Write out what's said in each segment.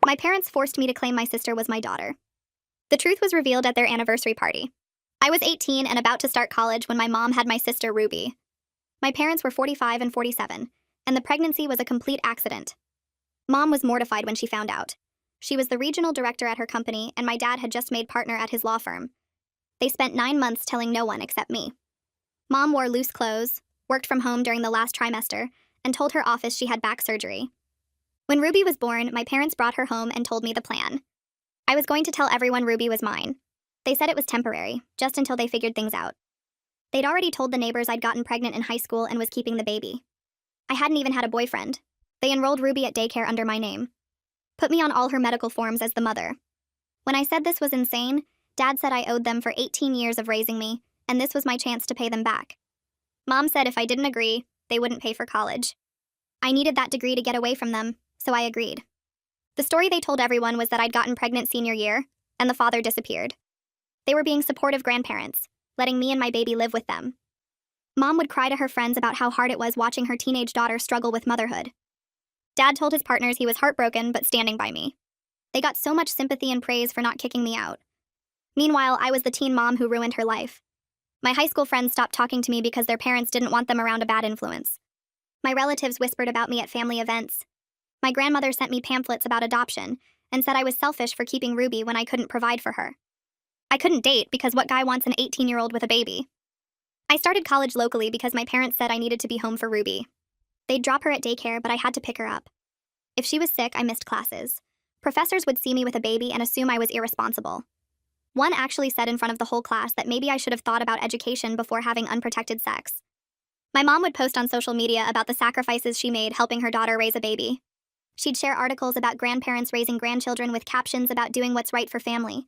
My parents forced me to claim my sister was my daughter. The truth was revealed at their anniversary party. I was 18 and about to start college when my mom had my sister Ruby. My parents were 45 and 47, and the pregnancy was a complete accident. Mom was mortified when she found out. She was the regional director at her company, and my dad had just made partner at his law firm. They spent 9 months telling no one except me. Mom wore loose clothes, worked from home during the last trimester, and told her office she had back surgery. When Ruby was born, my parents brought her home and told me the plan. I was going to tell everyone Ruby was mine. They said it was temporary, just until they figured things out. They'd already told the neighbors I'd gotten pregnant in high school and was keeping the baby. I hadn't even had a boyfriend. They enrolled Ruby at daycare under my name. Put me on all her medical forms as the mother. When I said this was insane, Dad said I owed them for 18 years of raising me, and this was my chance to pay them back. Mom said if I didn't agree, they wouldn't pay for college. I needed that degree to get away from them, so I agreed. The story they told everyone was that I'd gotten pregnant senior year, and the father disappeared. They were being supportive grandparents, letting me and my baby live with them. Mom would cry to her friends about how hard it was watching her teenage daughter struggle with motherhood. Dad told his partners he was heartbroken but standing by me. They got so much sympathy and praise for not kicking me out. Meanwhile, I was the teen mom who ruined her life. My high school friends stopped talking to me because their parents didn't want them around a bad influence. My relatives whispered about me at family events. My grandmother sent me pamphlets about adoption and said I was selfish for keeping Ruby when I couldn't provide for her. I couldn't date because what guy wants an 18-year-old with a baby? I started college locally because my parents said I needed to be home for Ruby. They'd drop her at daycare, but I had to pick her up. If she was sick, I missed classes. Professors would see me with a baby and assume I was irresponsible. One actually said in front of the whole class that maybe I should have thought about education before having unprotected sex. My mom would post on social media about the sacrifices she made helping her daughter raise a baby. She'd share articles about grandparents raising grandchildren with captions about doing what's right for family.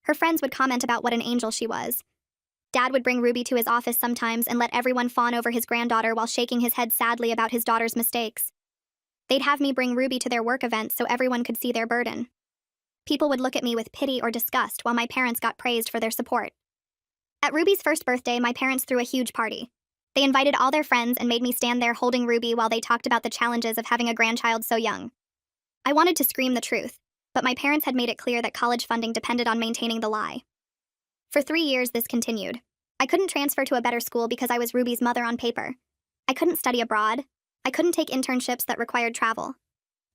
Her friends would comment about what an angel she was. Dad would bring Ruby to his office sometimes and let everyone fawn over his granddaughter while shaking his head sadly about his daughter's mistakes. They'd have me bring Ruby to their work events so everyone could see their burden. People would look at me with pity or disgust while my parents got praised for their support. At Ruby's first birthday, my parents threw a huge party. They invited all their friends and made me stand there holding Ruby while they talked about the challenges of having a grandchild so young. I wanted to scream the truth, but my parents had made it clear that college funding depended on maintaining the lie. For 3 years, this continued. I couldn't transfer to a better school because I was Ruby's mother on paper. I couldn't study abroad. I couldn't take internships that required travel.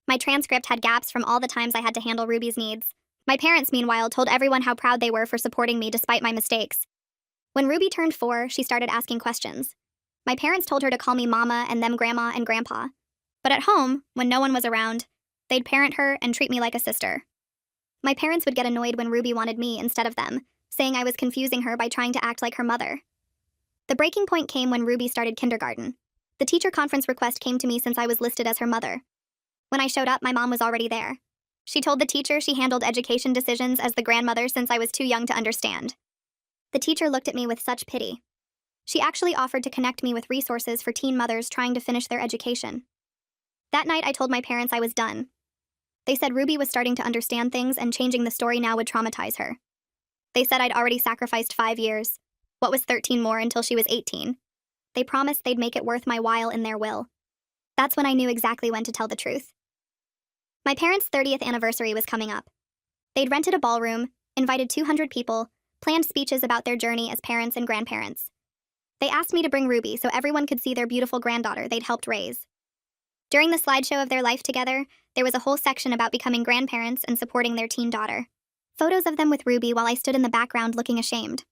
My transcript had gaps from all the times I had to handle Ruby's needs. My parents, meanwhile, told everyone how proud they were for supporting me despite my mistakes. When Ruby turned 4, she started asking questions. My parents told her to call me Mama and them Grandma and Grandpa. But at home, when no one was around, they'd parent her and treat me like a sister. My parents would get annoyed when Ruby wanted me instead of them, saying I was confusing her by trying to act like her mother. The breaking point came when Ruby started kindergarten. The teacher conference request came to me since I was listed as her mother. When I showed up, my mom was already there. She told the teacher she handled education decisions as the grandmother since I was too young to understand. The teacher looked at me with such pity. She actually offered to connect me with resources for teen mothers trying to finish their education. That night, I told my parents I was done. They said Ruby was starting to understand things and changing the story now would traumatize her. They said I'd already sacrificed 5 years. What was 13 more until she was 18? They promised they'd make it worth my while in their will. That's when I knew exactly when to tell the truth. My parents' 30th anniversary was coming up. They'd rented a ballroom, invited 200 people, planned speeches about their journey as parents and grandparents. They asked me to bring Ruby so everyone could see their beautiful granddaughter they'd helped raise. During the slideshow of their life together, there was a whole section about becoming grandparents and supporting their teen daughter. Photos of them with Ruby while I stood in the background looking ashamed.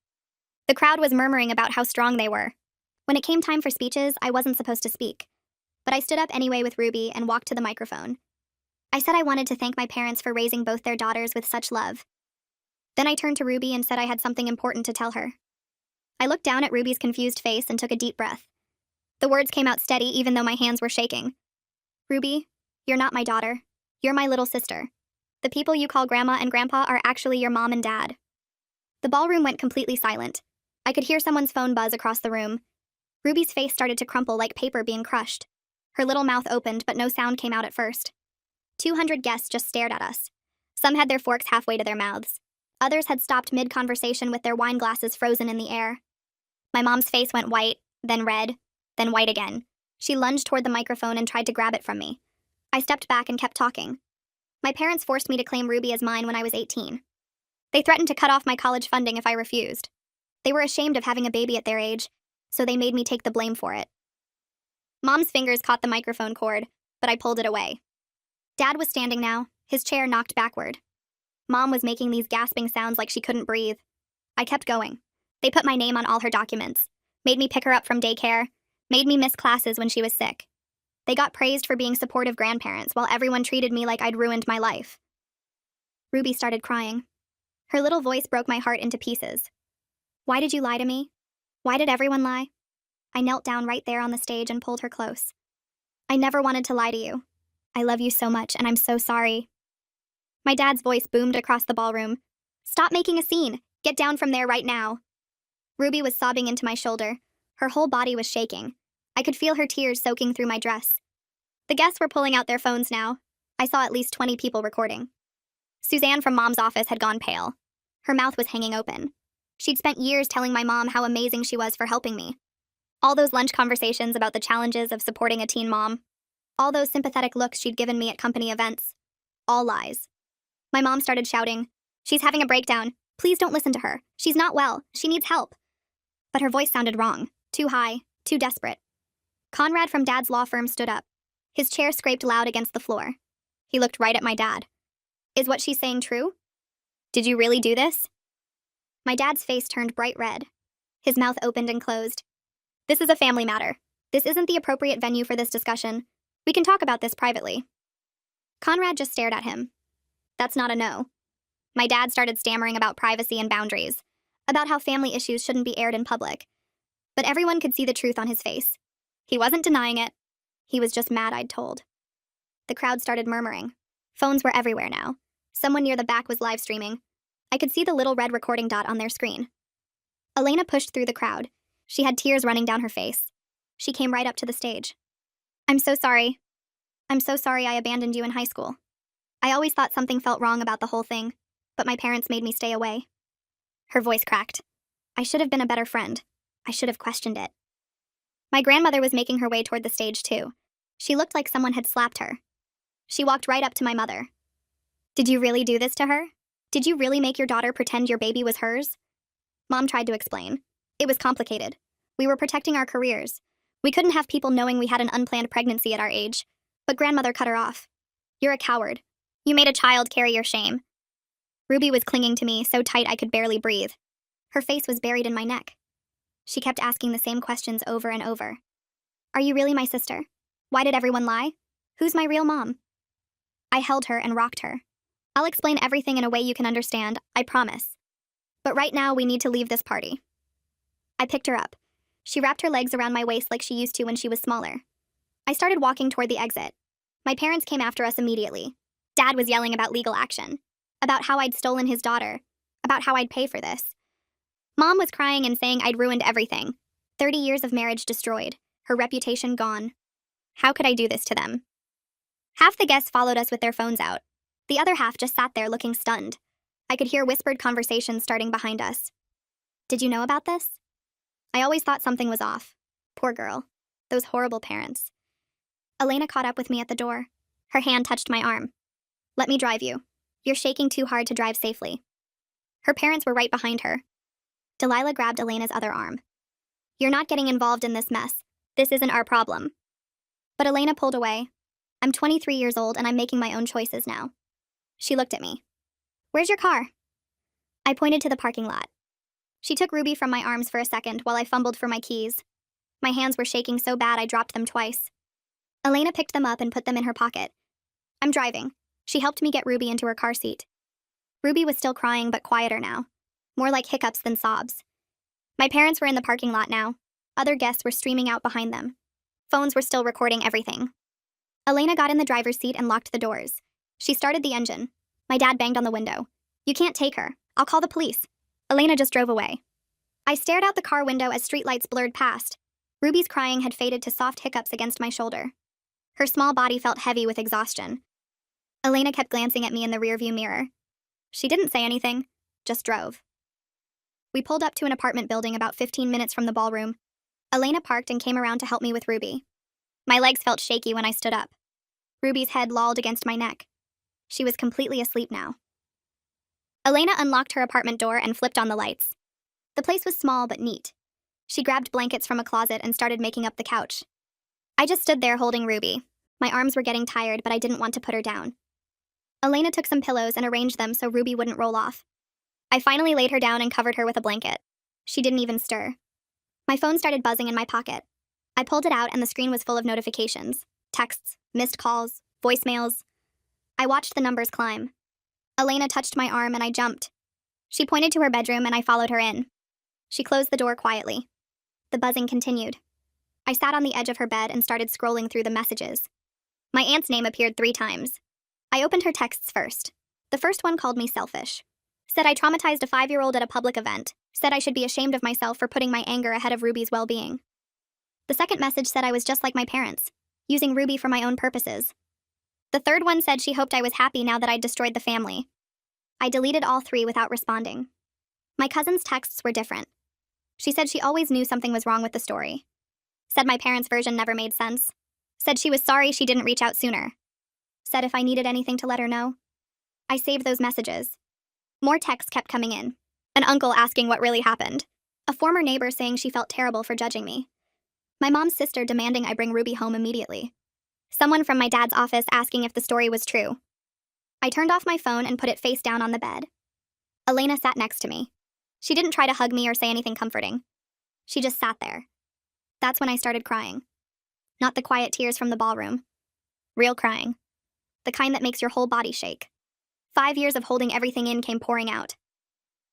The crowd was murmuring about how strong they were. When it came time for speeches, I wasn't supposed to speak. But I stood up anyway with Ruby and walked to the microphone. I said I wanted to thank my parents for raising both their daughters with such love. Then I turned to Ruby and said I had something important to tell her. I looked down at Ruby's confused face and took a deep breath. The words came out steady even though my hands were shaking. Ruby, you're not my daughter. You're my little sister. The people you call Grandma and Grandpa are actually your mom and dad. The ballroom went completely silent. I could hear someone's phone buzz across the room. Ruby's face started to crumple like paper being crushed. Her little mouth opened, but no sound came out at first. 200 guests just stared at us. Some had their forks halfway to their mouths. Others had stopped mid-conversation with their wine glasses frozen in the air. My mom's face went white, then red, then white again. She lunged toward the microphone and tried to grab it from me. I stepped back and kept talking. My parents forced me to claim Ruby as mine when I was 18. They threatened to cut off my college funding if I refused. They were ashamed of having a baby at their age, so they made me take the blame for it. Mom's fingers caught the microphone cord, but I pulled it away. Dad was standing now, his chair knocked backward. Mom was making these gasping sounds like she couldn't breathe. I kept going. They put my name on all her documents, made me pick her up from daycare, made me miss classes when she was sick. They got praised for being supportive grandparents while everyone treated me like I'd ruined my life. Ruby started crying. Her little voice broke my heart into pieces. Why did you lie to me? Why did everyone lie? I knelt down right there on the stage and pulled her close. I never wanted to lie to you. I love you so much, and I'm so sorry. My dad's voice boomed across the ballroom. Stop making a scene. Get down from there right now. Ruby was sobbing into my shoulder. Her whole body was shaking. I could feel her tears soaking through my dress. The guests were pulling out their phones now. I saw at least 20 people recording. Suzanne from Mom's office had gone pale. Her mouth was hanging open. She'd spent years telling my mom how amazing she was for helping me. All those lunch conversations about the challenges of supporting a teen mom. All those sympathetic looks she'd given me at company events. All lies. My mom started shouting, "She's having a breakdown. Please don't listen to her. She's not well. She needs help." But her voice sounded wrong. Too high. Too desperate. Conrad from Dad's law firm stood up. His chair scraped loud against the floor. He looked right at my dad. Is what she's saying true? Did you really do this? My dad's face turned bright red. His mouth opened and closed. This is a family matter. This isn't the appropriate venue for this discussion. We can talk about this privately. Conrad just stared at him. That's not a no. My dad started stammering about privacy and boundaries, about how family issues shouldn't be aired in public. But everyone could see the truth on his face. He wasn't denying it. He was just mad I'd told. The crowd started murmuring. Phones were everywhere now. Someone near the back was live streaming. I could see the little red recording dot on their screen. Elena pushed through the crowd. She had tears running down her face. She came right up to the stage. I'm so sorry. I'm so sorry I abandoned you in high school. I always thought something felt wrong about the whole thing, but my parents made me stay away. Her voice cracked. I should have been a better friend. I should have questioned it. My grandmother was making her way toward the stage, too. She looked like someone had slapped her. She walked right up to my mother. Did you really do this to her? Did you really make your daughter pretend your baby was hers? Mom tried to explain. It was complicated. We were protecting our careers. We couldn't have people knowing we had an unplanned pregnancy at our age. But grandmother cut her off. You're a coward. You made a child carry your shame. Ruby was clinging to me so tight I could barely breathe. Her face was buried in my neck. She kept asking the same questions over and over. Are you really my sister? Why did everyone lie? Who's my real mom? I held her and rocked her. I'll explain everything in a way you can understand, I promise. But right now we need to leave this party. I picked her up. She wrapped her legs around my waist like she used to when she was smaller. I started walking toward the exit. My parents came after us immediately. Dad was yelling about legal action, about how I'd stolen his daughter, about how I'd pay for this. Mom was crying and saying I'd ruined everything. 30 years of marriage destroyed, her reputation gone. How could I do this to them? Half the guests followed us with their phones out. The other half just sat there looking stunned. I could hear whispered conversations starting behind us. Did you know about this? I always thought something was off. Poor girl. Those horrible parents. Elena caught up with me at the door. Her hand touched my arm. Let me drive you. You're shaking too hard to drive safely. Her parents were right behind her. Delilah grabbed Elena's other arm. You're not getting involved in this mess. This isn't our problem. But Elena pulled away. I'm 23 years old and I'm making my own choices now. She looked at me. Where's your car? I pointed to the parking lot. She took Ruby from my arms for a second while I fumbled for my keys. My hands were shaking so bad I dropped them twice. Elena picked them up and put them in her pocket. I'm driving. She helped me get Ruby into her car seat. Ruby was still crying but quieter now. More like hiccups than sobs. My parents were in the parking lot now. Other guests were streaming out behind them. Phones were still recording everything. Elena got in the driver's seat and locked the doors. She started the engine. My dad banged on the window. You can't take her. I'll call the police. Elena just drove away. I stared out the car window as streetlights blurred past. Ruby's crying had faded to soft hiccups against my shoulder. Her small body felt heavy with exhaustion. Elena kept glancing at me in the rearview mirror. She didn't say anything, just drove. We pulled up to an apartment building about 15 minutes from the ballroom. Elena parked and came around to help me with Ruby. My legs felt shaky when I stood up. Ruby's head lolled against my neck. She was completely asleep now. Elena unlocked her apartment door and flipped on the lights. The place was small but neat. She grabbed blankets from a closet and started making up the couch. I just stood there holding Ruby. My arms were getting tired, but I didn't want to put her down. Elena took some pillows and arranged them so Ruby wouldn't roll off. I finally laid her down and covered her with a blanket. She didn't even stir. My phone started buzzing in my pocket. I pulled it out and the screen was full of notifications, texts, missed calls, voicemails. I watched the numbers climb. Elena touched my arm and I jumped. She pointed to her bedroom and I followed her in. She closed the door quietly. The buzzing continued. I sat on the edge of her bed and started scrolling through the messages. My aunt's name appeared 3 times. I opened her texts first. The first one called me selfish. Said I traumatized a 5-year-old at a public event. Said I should be ashamed of myself for putting my anger ahead of Ruby's well-being. The second message said I was just like my parents, using Ruby for my own purposes. The third one said she hoped I was happy now that I'd destroyed the family. I deleted all 3 without responding. My cousin's texts were different. She said she always knew something was wrong with the story. Said my parents' version never made sense. Said she was sorry she didn't reach out sooner. Said if I needed anything to let her know. I saved those messages. More texts kept coming in. An uncle asking what really happened. A former neighbor saying she felt terrible for judging me. My mom's sister demanding I bring Ruby home immediately. Someone from my dad's office asking if the story was true. I turned off my phone and put it face down on the bed. Elena sat next to me. She didn't try to hug me or say anything comforting. She just sat there. That's when I started crying. Not the quiet tears from the ballroom. Real crying. The kind that makes your whole body shake. 5 years of holding everything in came pouring out.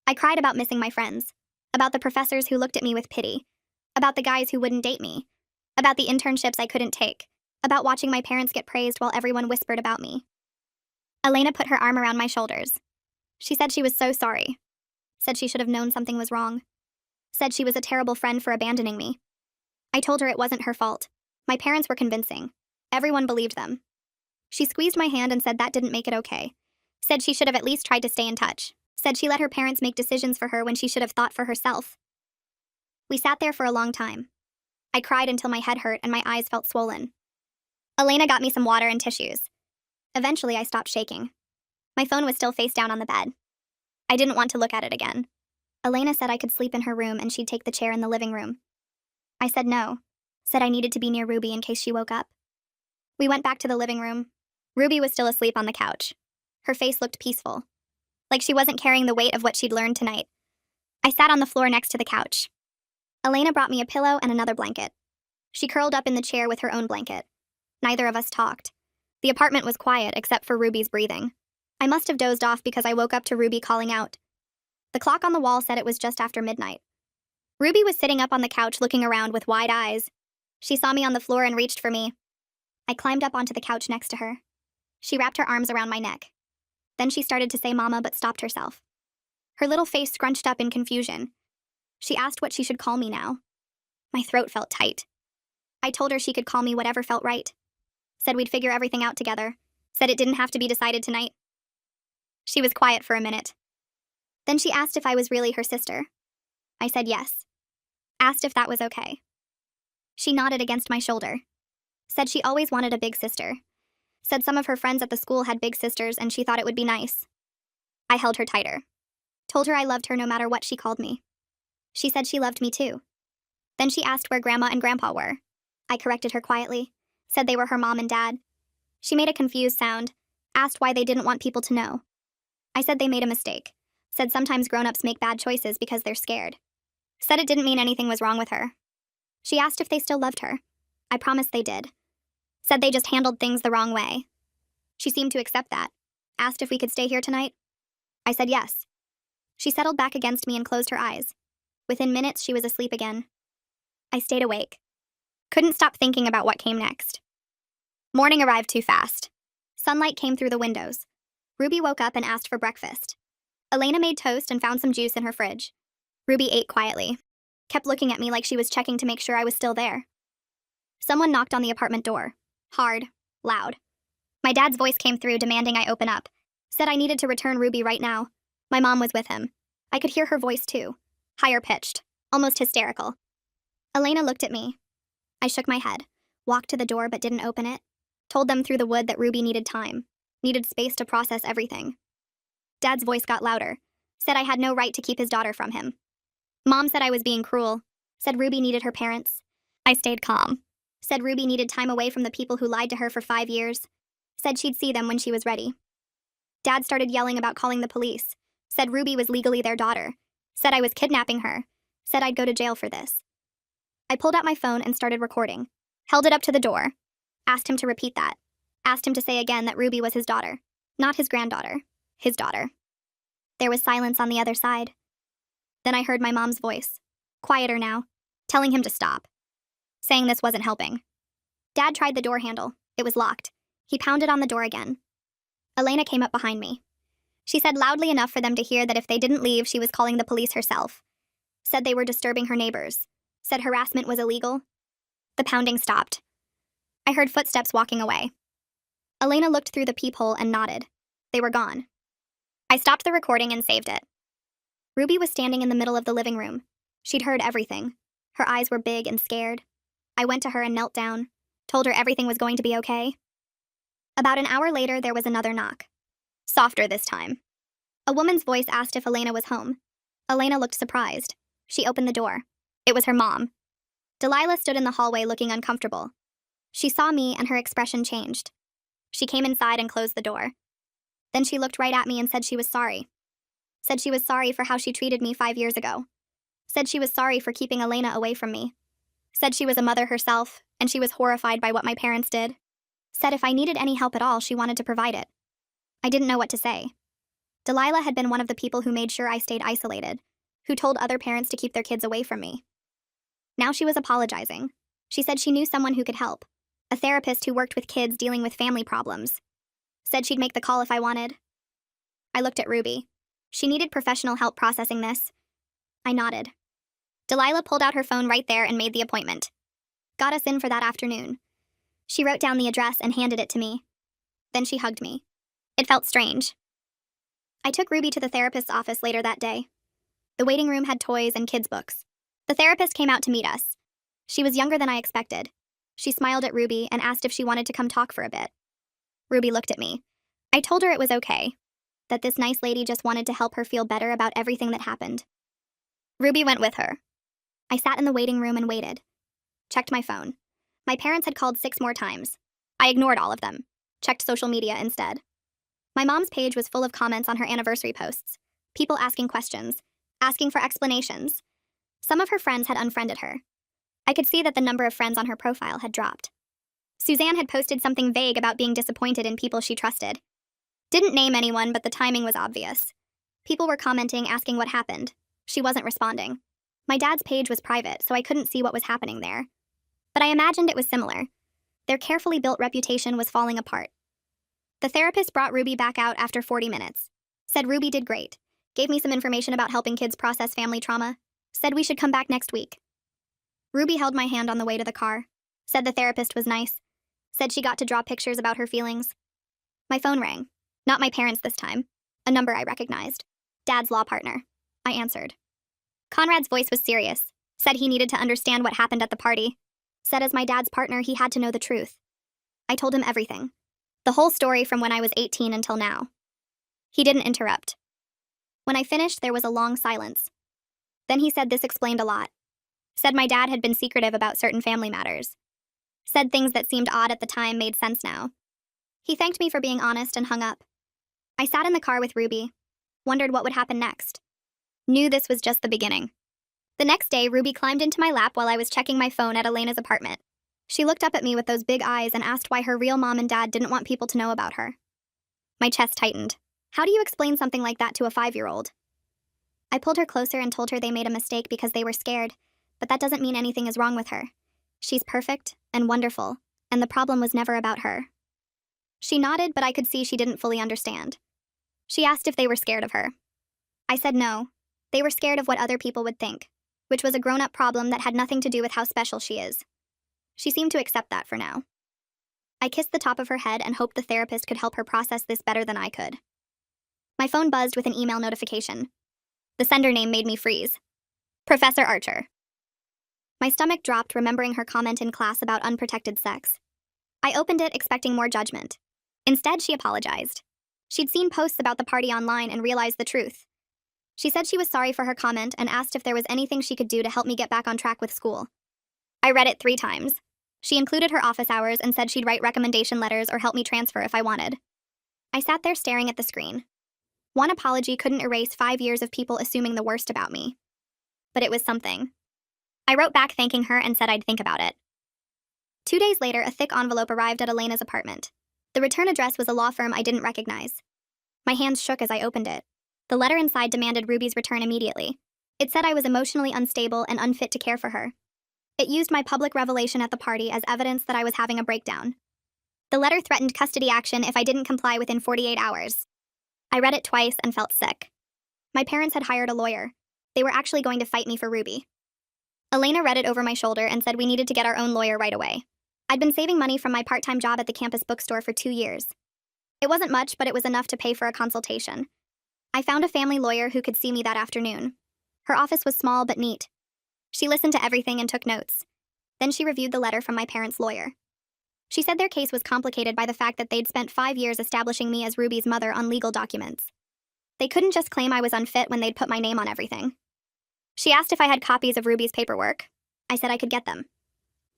I cried about missing my friends, about the professors who looked at me with pity, about the guys who wouldn't date me, about the internships I couldn't take, about watching my parents get praised while everyone whispered about me. Elena put her arm around my shoulders. She said she was so sorry. Said she should have known something was wrong. Said she was a terrible friend for abandoning me. I told her it wasn't her fault. My parents were convincing. Everyone believed them. She squeezed my hand and said that didn't make it okay. Said she should have at least tried to stay in touch. Said she let her parents make decisions for her when she should have thought for herself. We sat there for a long time. I cried until my head hurt and my eyes felt swollen. Elena got me some water and tissues. Eventually, I stopped shaking. My phone was still face down on the bed. I didn't want to look at it again. Elena said I could sleep in her room and she'd take the chair in the living room. I said no. Said I needed to be near Ruby in case she woke up. We went back to the living room. Ruby was still asleep on the couch. Her face looked peaceful, like she wasn't carrying the weight of what she'd learned tonight. I sat on the floor next to the couch. Elena brought me a pillow and another blanket. She curled up in the chair with her own blanket. Neither of us talked. The apartment was quiet except for Ruby's breathing. I must have dozed off because I woke up to Ruby calling out. The clock on the wall said it was just after midnight. Ruby was sitting up on the couch looking around with wide eyes. She saw me on the floor and reached for me. I climbed up onto the couch next to her. She wrapped her arms around my neck. Then she started to say mama but stopped herself. Her little face scrunched up in confusion. She asked what she should call me now. My throat felt tight. I told her she could call me whatever felt right. Said we'd figure everything out together. Said it didn't have to be decided tonight. She was quiet for a minute. Then she asked if I was really her sister. I said yes. Asked if that was okay. She nodded against my shoulder. Said she always wanted a big sister. Said some of her friends at the school had big sisters and she thought it would be nice. I held her tighter. Told her I loved her no matter what she called me. She said she loved me too. Then she asked where Grandma and Grandpa were. I corrected her quietly. Said they were her mom and dad. She made a confused sound. Asked why they didn't want people to know. I said they made a mistake. Said sometimes grown-ups make bad choices because they're scared. Said it didn't mean anything was wrong with her. She asked if they still loved her. I promised they did. Said they just handled things the wrong way. She seemed to accept that. Asked if we could stay here tonight. I said yes. She settled back against me and closed her eyes. Within minutes, she was asleep again. I stayed awake. Couldn't stop thinking about what came next. Morning arrived too fast. Sunlight came through the windows. Ruby woke up and asked for breakfast. Elena made toast and found some juice in her fridge. Ruby ate quietly. Kept looking at me like she was checking to make sure I was still there. Someone knocked on the apartment door. Hard. Loud. My dad's voice came through demanding I open up. Said I needed to return Ruby right now. My mom was with him. I could hear her voice too. Higher pitched. Almost hysterical. Elena looked at me. I shook my head. Walked to the door but didn't open it. Told them through the wood that Ruby needed time. needed space to process everything. Dad's voice got louder, said I had no right to keep his daughter from him. Mom said I was being cruel, said Ruby needed her parents. I stayed calm, said Ruby needed time away from the people who lied to her for 5 years, said she'd see them when she was ready. Dad started yelling about calling the police, said Ruby was legally their daughter, said I was kidnapping her, said I'd go to jail for this. I pulled out my phone and started recording, held it up to the door, asked him to repeat that, asked him to say again that Ruby was his daughter, not his granddaughter, his daughter. There was silence on the other side. Then I heard my mom's voice, quieter now, telling him to stop, saying this wasn't helping. Dad tried the door handle. It was locked. He pounded on the door again. Elena came up behind me. She said loudly enough for them to hear that if they didn't leave, she was calling the police herself. Said they were disturbing her neighbors. Said harassment was illegal. The pounding stopped. I heard footsteps walking away. Elena looked through the peephole and nodded. They were gone. I stopped the recording and saved it. Ruby was standing in the middle of the living room. She'd heard everything. Her eyes were big and scared. I went to her and knelt down, told her everything was going to be okay. About an hour later, there was another knock. Softer this time. A woman's voice asked if Elena was home. Elena looked surprised. She opened the door. It was her mom. Delilah stood in the hallway looking uncomfortable. She saw me and her expression changed. She came inside and closed the door. Then she looked right at me and said she was sorry. Said she was sorry for how she treated me 5 years ago. Said she was sorry for keeping Elena away from me. Said she was a mother herself, and she was horrified by what my parents did. Said if I needed any help at all, she wanted to provide it. I didn't know what to say. Delilah had been one of the people who made sure I stayed isolated, who told other parents to keep their kids away from me. Now she was apologizing. She said she knew someone who could help, a therapist who worked with kids dealing with family problems. Said she'd make the call if I wanted. I looked at Ruby. She needed professional help processing this. I nodded. Delilah pulled out her phone right there and made the appointment. Got us in for that afternoon. She wrote down the address and handed it to me. Then she hugged me. It felt strange. I took Ruby to the therapist's office later that day. The waiting room had toys and kids' books. The therapist came out to meet us. She was younger than I expected. She smiled at Ruby and asked if she wanted to come talk for a bit. Ruby looked at me. I told her it was okay, that this nice lady just wanted to help her feel better about everything that happened. Ruby went with her. I sat in the waiting room and waited. Checked my phone. My parents had called 6 more times. I ignored all of them. Checked social media instead. My mom's page was full of comments on her anniversary posts. People asking questions, asking for explanations. Some of her friends had unfriended her. I could see that the number of friends on her profile had dropped. Suzanne had posted something vague about being disappointed in people she trusted. Didn't name anyone, but the timing was obvious. People were commenting, asking what happened. She wasn't responding. My dad's page was private, so I couldn't see what was happening there. But I imagined it was similar. Their carefully built reputation was falling apart. The therapist brought Ruby back out after 40 minutes. Said Ruby did great. Gave me some information about helping kids process family trauma. Said we should come back next week. Ruby held my hand on the way to the car. Said the therapist was nice. Said she got to draw pictures about her feelings. My phone rang. Not my parents this time. A number I recognized. Dad's law partner. I answered. Conrad's voice was serious. Said he needed to understand what happened at the party. Said as my dad's partner, he had to know the truth. I told him everything. The whole story from when I was 18 until now. He didn't interrupt. When I finished, there was a long silence. Then he said this explained a lot. Said my dad had been secretive about certain family matters. Said things that seemed odd at the time made sense now. He thanked me for being honest and hung up. I sat in the car with Ruby. Wondered what would happen next. Knew this was just the beginning. The next day, Ruby climbed into my lap while I was checking my phone at Elena's apartment. She looked up at me with those big eyes and asked why her real mom and dad didn't want people to know about her. My chest tightened. How do you explain something like that to a 5-year-old? I pulled her closer and told her they made a mistake because they were scared, but that doesn't mean anything is wrong with her. She's perfect and wonderful, and the problem was never about her. She nodded, but I could see she didn't fully understand. She asked if they were scared of her. I said no. They were scared of what other people would think, which was a grown-up problem that had nothing to do with how special she is. She seemed to accept that for now. I kissed the top of her head and hoped the therapist could help her process this better than I could. My phone buzzed with an email notification. The sender name made me freeze. Professor Archer. My stomach dropped remembering her comment in class about unprotected sex. I opened it expecting more judgment. Instead, she apologized. She'd seen posts about the party online and realized the truth. She said she was sorry for her comment and asked if there was anything she could do to help me get back on track with school. I read it 3 times. She included her office hours and said she'd write recommendation letters or help me transfer if I wanted. I sat there staring at the screen. One apology couldn't erase 5 years of people assuming the worst about me. But it was something. I wrote back thanking her and said I'd think about it. 2 days later, a thick envelope arrived at Elena's apartment. The return address was a law firm I didn't recognize. My hands shook as I opened it. The letter inside demanded Ruby's return immediately. It said I was emotionally unstable and unfit to care for her. It used my public revelation at the party as evidence that I was having a breakdown. The letter threatened custody action if I didn't comply within 48 hours. I read it twice and felt sick. My parents had hired a lawyer. They were actually going to fight me for Ruby. Elena read it over my shoulder and said we needed to get our own lawyer right away. I'd been saving money from my part-time job at the campus bookstore for 2 years. It wasn't much, but it was enough to pay for a consultation. I found a family lawyer who could see me that afternoon. Her office was small but neat. She listened to everything and took notes. Then she reviewed the letter from my parents' lawyer. She said their case was complicated by the fact that they'd spent 5 years establishing me as Ruby's mother on legal documents. They couldn't just claim I was unfit when they'd put my name on everything. She asked if I had copies of Ruby's paperwork. I said I could get them.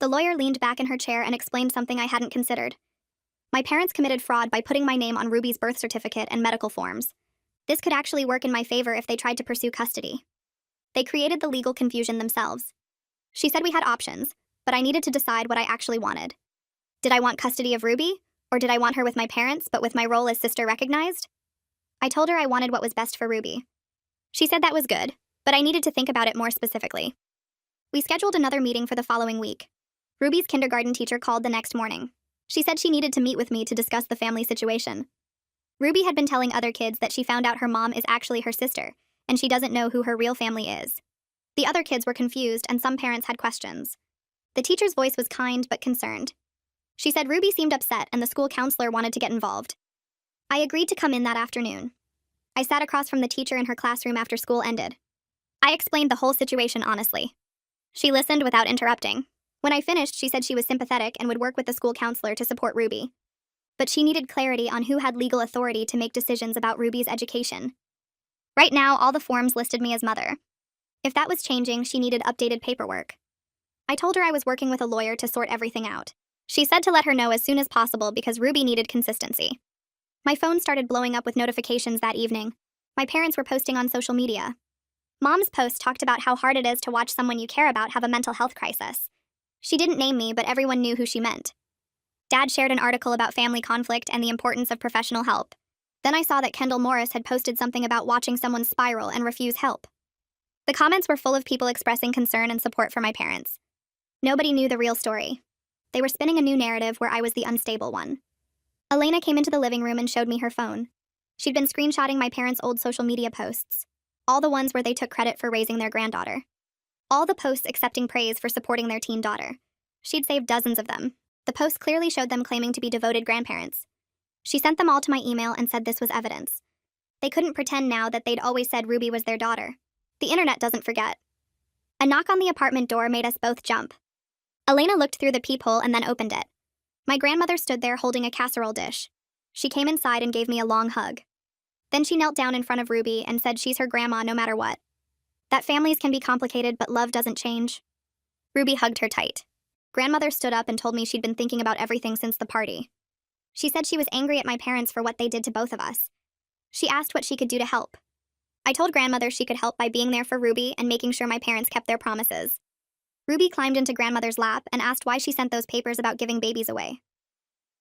The lawyer leaned back in her chair and explained something I hadn't considered. My parents committed fraud by putting my name on Ruby's birth certificate and medical forms. This could actually work in my favor if they tried to pursue custody. They created the legal confusion themselves. She said we had options, but I needed to decide what I actually wanted. Did I want custody of Ruby, or did I want her with my parents but with my role as sister recognized? I told her I wanted what was best for Ruby. She said that was good, but I needed to think about it more specifically. We scheduled another meeting for the following week. Ruby's kindergarten teacher called the next morning. She said she needed to meet with me to discuss the family situation. Ruby had been telling other kids that she found out her mom is actually her sister, and she doesn't know who her real family is. The other kids were confused, and some parents had questions. The teacher's voice was kind but concerned. She said Ruby seemed upset and the school counselor wanted to get involved. I agreed to come in that afternoon. I sat across from the teacher in her classroom after school ended. I explained the whole situation honestly. She listened without interrupting. When I finished, she said she was sympathetic and would work with the school counselor to support Ruby. But she needed clarity on who had legal authority to make decisions about Ruby's education. Right now, all the forms listed me as mother. If that was changing, she needed updated paperwork. I told her I was working with a lawyer to sort everything out. She said to let her know as soon as possible because Ruby needed consistency. My phone started blowing up with notifications that evening. My parents were posting on social media. Mom's post talked about how hard it is to watch someone you care about have a mental health crisis. She didn't name me, but everyone knew who she meant. Dad shared an article about family conflict and the importance of professional help. Then I saw that Kendall Morris had posted something about watching someone spiral and refuse help. The comments were full of people expressing concern and support for my parents. Nobody knew the real story. They were spinning a new narrative where I was the unstable one. Elena came into the living room and showed me her phone. She'd been screenshotting my parents' old social media posts. All the ones where they took credit for raising their granddaughter. All the posts accepting praise for supporting their teen daughter. She'd saved dozens of them. The posts clearly showed them claiming to be devoted grandparents. She sent them all to my email and said this was evidence. They couldn't pretend now that they'd always said Ruby was their daughter. The internet doesn't forget. A knock on the apartment door made us both jump. Elena looked through the peephole and then opened it. My grandmother stood there holding a casserole dish. She came inside and gave me a long hug. Then she knelt down in front of Ruby and said she's her grandma no matter what. That families can be complicated, but love doesn't change. Ruby hugged her tight. Grandmother stood up and told me she'd been thinking about everything since the party. She said she was angry at my parents for what they did to both of us. She asked what she could do to help. I told grandmother she could help by being there for Ruby and making sure my parents kept their promises. Ruby climbed into grandmother's lap and asked why she sent those papers about giving babies away.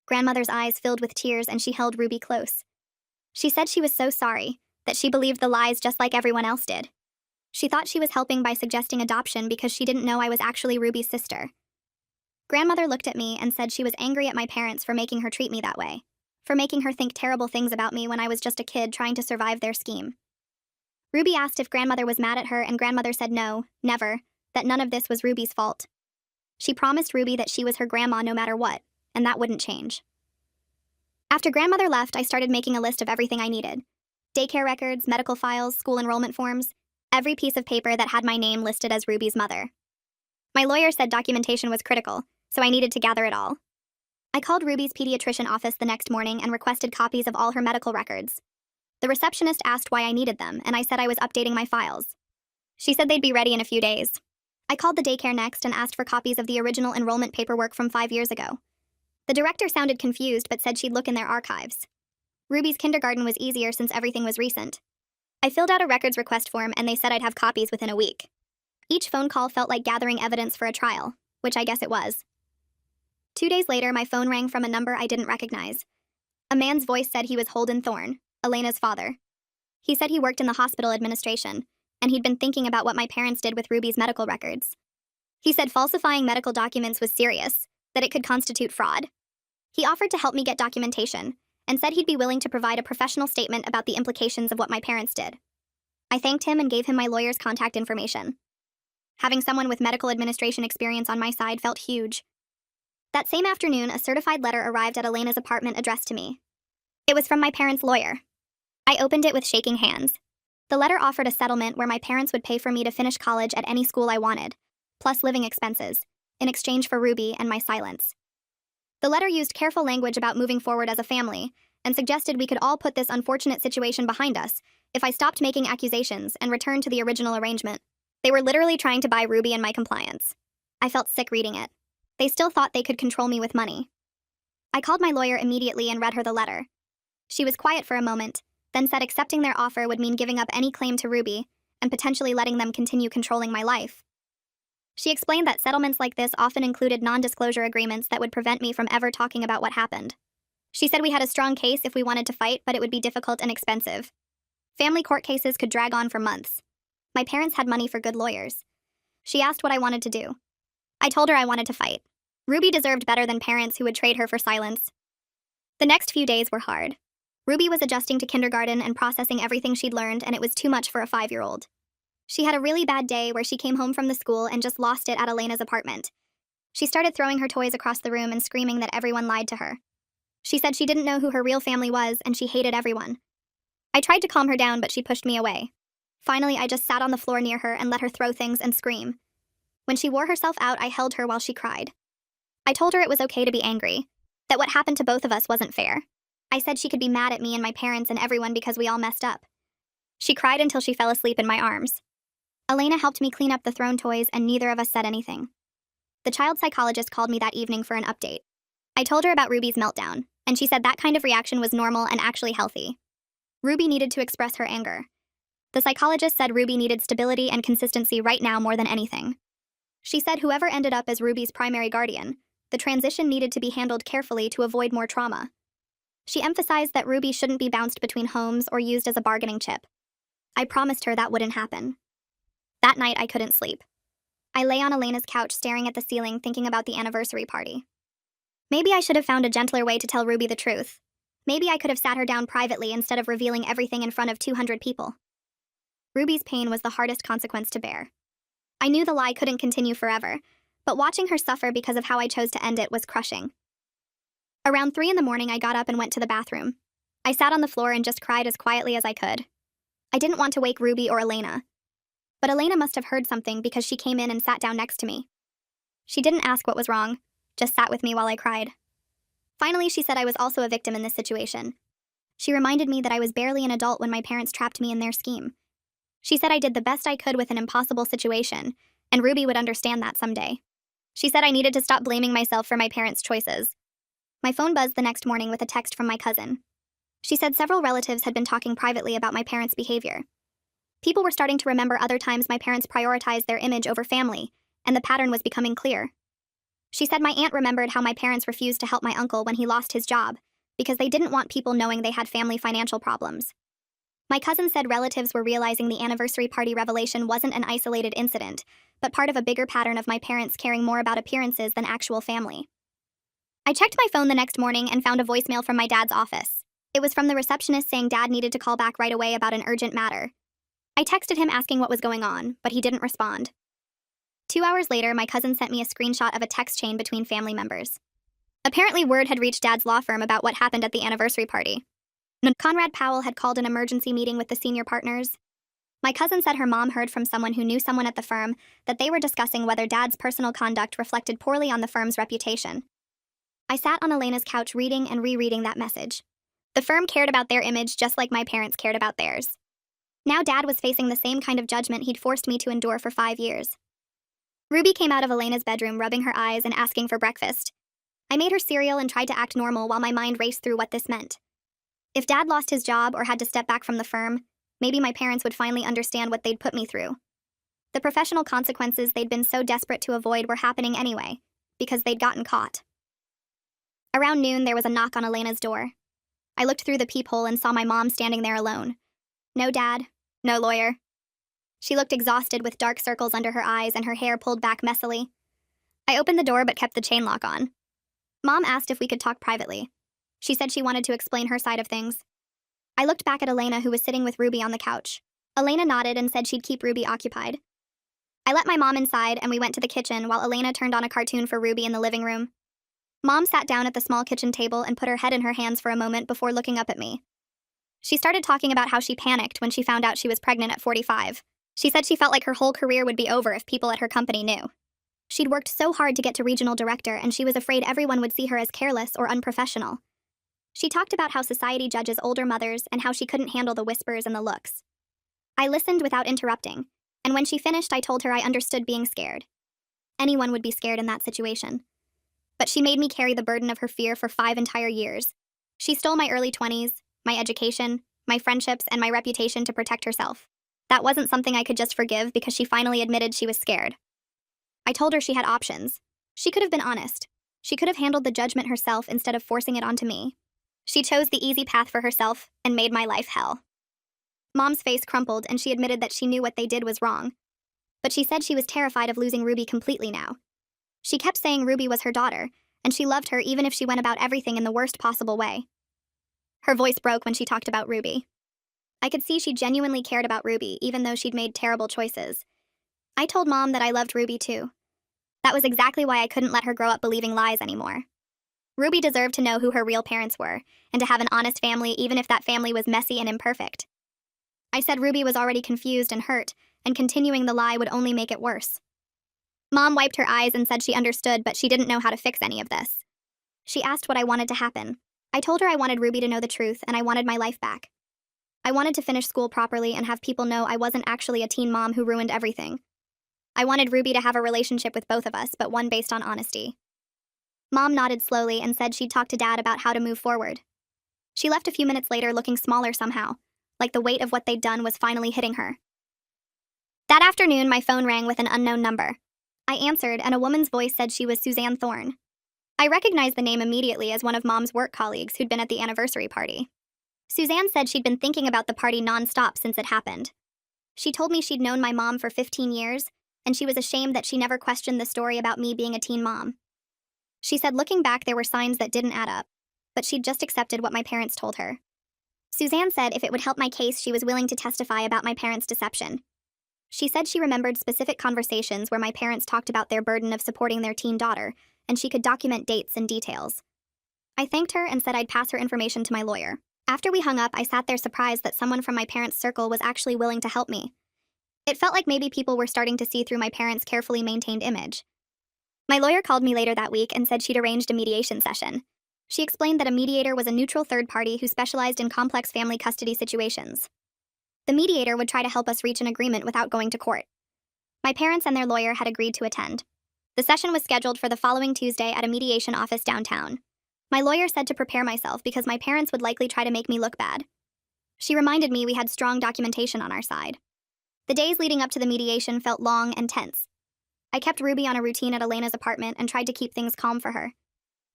Grandmother's eyes filled with tears and she held Ruby close. She said she was so sorry, that she believed the lies just like everyone else did. She thought she was helping by suggesting adoption because she didn't know I was actually Ruby's sister. Grandmother looked at me and said she was angry at my parents for making her treat me that way, for making her think terrible things about me when I was just a kid trying to survive their scheme. Ruby asked if grandmother was mad at her and grandmother said no, never, that none of this was Ruby's fault. She promised Ruby that she was her grandma no matter what, and that wouldn't change. After grandmother left, I started making a list of everything I needed. Daycare records, medical files, school enrollment forms, every piece of paper that had my name listed as Ruby's mother. My lawyer said documentation was critical, so I needed to gather it all. I called Ruby's pediatrician office the next morning and requested copies of all her medical records. The receptionist asked why I needed them, and I said I was updating my files. She said they'd be ready in a few days. I called the daycare next and asked for copies of the original enrollment paperwork from 5 years ago. The director sounded confused but said she'd look in their archives. Ruby's kindergarten was easier since everything was recent. I filled out a records request form and they said I'd have copies within a week. Each phone call felt like gathering evidence for a trial, which I guess it was. 2 days later, my phone rang from a number I didn't recognize. A man's voice said he was Holden Thorne, Elena's father. He said he worked in the hospital administration, and he'd been thinking about what my parents did with Ruby's medical records. He said falsifying medical documents was serious, that it could constitute fraud. He offered to help me get documentation, and said he'd be willing to provide a professional statement about the implications of what my parents did. I thanked him and gave him my lawyer's contact information. Having someone with medical administration experience on my side felt huge. That same afternoon, a certified letter arrived at Elena's apartment addressed to me. It was from my parents' lawyer. I opened it with shaking hands. The letter offered a settlement where my parents would pay for me to finish college at any school I wanted, plus living expenses, in exchange for Ruby and my silence. The letter used careful language about moving forward as a family, and suggested we could all put this unfortunate situation behind us if I stopped making accusations and returned to the original arrangement. They were literally trying to buy Ruby and my compliance. I felt sick reading it. They still thought they could control me with money. I called my lawyer immediately and read her the letter. She was quiet for a moment, then said accepting their offer would mean giving up any claim to Ruby and potentially letting them continue controlling my life. She explained that settlements like this often included non-disclosure agreements that would prevent me from ever talking about what happened. She said we had a strong case if we wanted to fight, but it would be difficult and expensive. Family court cases could drag on for months. My parents had money for good lawyers. She asked what I wanted to do. I told her I wanted to fight. Ruby deserved better than parents who would trade her for silence. The next few days were hard. Ruby was adjusting to kindergarten and processing everything she'd learned, and it was too much for a 5-year-old. She had a really bad day where she came home from the school and just lost it at Elena's apartment. She started throwing her toys across the room and screaming that everyone lied to her. She said she didn't know who her real family was and she hated everyone. I tried to calm her down, but she pushed me away. Finally, I just sat on the floor near her and let her throw things and scream. When she wore herself out, I held her while she cried. I told her it was okay to be angry, that what happened to both of us wasn't fair. I said she could be mad at me and my parents and everyone because we all messed up. She cried until she fell asleep in my arms. Elena helped me clean up the thrown toys and neither of us said anything. The child psychologist called me that evening for an update. I told her about Ruby's meltdown, and she said that kind of reaction was normal and actually healthy. Ruby needed to express her anger. The psychologist said Ruby needed stability and consistency right now more than anything. She said whoever ended up as Ruby's primary guardian, the transition needed to be handled carefully to avoid more trauma. She emphasized that Ruby shouldn't be bounced between homes or used as a bargaining chip. I promised her that wouldn't happen. That night, I couldn't sleep. I lay on Elena's couch staring at the ceiling thinking about the anniversary party. Maybe I should have found a gentler way to tell Ruby the truth. Maybe I could have sat her down privately instead of revealing everything in front of 200 people. Ruby's pain was the hardest consequence to bear. I knew the lie couldn't continue forever, but watching her suffer because of how I chose to end it was crushing. Around 3 a.m, I got up and went to the bathroom. I sat on the floor and just cried as quietly as I could. I didn't want to wake Ruby or Elena. But Elena must have heard something because she came in and sat down next to me. She didn't ask what was wrong, just sat with me while I cried. Finally, she said I was also a victim in this situation. She reminded me that I was barely an adult when my parents trapped me in their scheme. She said I did the best I could with an impossible situation, and Ruby would understand that someday. She said I needed to stop blaming myself for my parents' choices. My phone buzzed the next morning with a text from my cousin. She said several relatives had been talking privately about my parents' behavior. People were starting to remember other times my parents prioritized their image over family, and the pattern was becoming clear. She said my aunt remembered how my parents refused to help my uncle when he lost his job, because they didn't want people knowing they had family financial problems. My cousin said relatives were realizing the anniversary party revelation wasn't an isolated incident, but part of a bigger pattern of my parents caring more about appearances than actual family. I checked my phone the next morning and found a voicemail from my dad's office. It was from the receptionist saying Dad needed to call back right away about an urgent matter. I texted him asking what was going on, but he didn't respond. 2 hours later, my cousin sent me a screenshot of a text chain between family members. Apparently, word had reached Dad's law firm about what happened at the anniversary party. Conrad Powell had called an emergency meeting with the senior partners. My cousin said her mom heard from someone who knew someone at the firm that they were discussing whether Dad's personal conduct reflected poorly on the firm's reputation. I sat on Elena's couch reading and rereading that message. The firm cared about their image just like my parents cared about theirs. Now Dad was facing the same kind of judgment he'd forced me to endure for 5 years. Ruby came out of Elena's bedroom rubbing her eyes and asking for breakfast. I made her cereal and tried to act normal while my mind raced through what this meant. If Dad lost his job or had to step back from the firm, maybe my parents would finally understand what they'd put me through. The professional consequences they'd been so desperate to avoid were happening anyway, because they'd gotten caught. Around noon, there was a knock on Elena's door. I looked through the peephole and saw my mom standing there alone. No dad, no lawyer. She looked exhausted with dark circles under her eyes and her hair pulled back messily. I opened the door but kept the chain lock on. Mom asked if we could talk privately. She said she wanted to explain her side of things. I looked back at Elena, who was sitting with Ruby on the couch. Elena nodded and said she'd keep Ruby occupied. I let my mom inside and we went to the kitchen while Elena turned on a cartoon for Ruby in the living room. Mom sat down at the small kitchen table and put her head in her hands for a moment before looking up at me. She started talking about how she panicked when she found out she was pregnant at 45. She said she felt like her whole career would be over if people at her company knew. She'd worked so hard to get to regional director and she was afraid everyone would see her as careless or unprofessional. She talked about how society judges older mothers and how she couldn't handle the whispers and the looks. I listened without interrupting, and when she finished, I told her I understood being scared. Anyone would be scared in that situation. But she made me carry the burden of her fear for 5 entire years. She stole my early 20s, my education, my friendships, and my reputation to protect herself. That wasn't something I could just forgive because she finally admitted she was scared. I told her she had options. She could have been honest. She could have handled the judgment herself instead of forcing it onto me. She chose the easy path for herself and made my life hell. Mom's face crumpled and she admitted that she knew what they did was wrong. But she said she was terrified of losing Ruby completely now. She kept saying Ruby was her daughter, and she loved her even if she went about everything in the worst possible way. Her voice broke when she talked about Ruby. I could see she genuinely cared about Ruby, even though she'd made terrible choices. I told Mom that I loved Ruby too. That was exactly why I couldn't let her grow up believing lies anymore. Ruby deserved to know who her real parents were, and to have an honest family even if that family was messy and imperfect. I said Ruby was already confused and hurt, and continuing the lie would only make it worse. Mom wiped her eyes and said she understood, but she didn't know how to fix any of this. She asked what I wanted to happen. I told her I wanted Ruby to know the truth and I wanted my life back. I wanted to finish school properly and have people know I wasn't actually a teen mom who ruined everything. I wanted Ruby to have a relationship with both of us, but one based on honesty. Mom nodded slowly and said she'd talk to Dad about how to move forward. She left a few minutes later looking smaller somehow, like the weight of what they'd done was finally hitting her. That afternoon, my phone rang with an unknown number. I answered, and a woman's voice said she was Suzanne Thorne. I recognized the name immediately as one of Mom's work colleagues who'd been at the anniversary party. Suzanne said she'd been thinking about the party nonstop since it happened. She told me she'd known my mom for 15 years, and she was ashamed that she never questioned the story about me being a teen mom. She said looking back there were signs that didn't add up, but she'd just accepted what my parents told her. Suzanne said if it would help my case, she was willing to testify about my parents' deception. She said she remembered specific conversations where my parents talked about their burden of supporting their teen daughter, and she could document dates and details. I thanked her and said I'd pass her information to my lawyer. After we hung up, I sat there surprised that someone from my parents' circle was actually willing to help me. It felt like maybe people were starting to see through my parents' carefully maintained image. My lawyer called me later that week and said she'd arranged a mediation session. She explained that a mediator was a neutral third party who specialized in complex family custody situations. The mediator would try to help us reach an agreement without going to court. My parents and their lawyer had agreed to attend. The session was scheduled for the following Tuesday at a mediation office downtown. My lawyer said to prepare myself because my parents would likely try to make me look bad. She reminded me we had strong documentation on our side. The days leading up to the mediation felt long and tense. I kept Ruby on a routine at Elena's apartment and tried to keep things calm for her.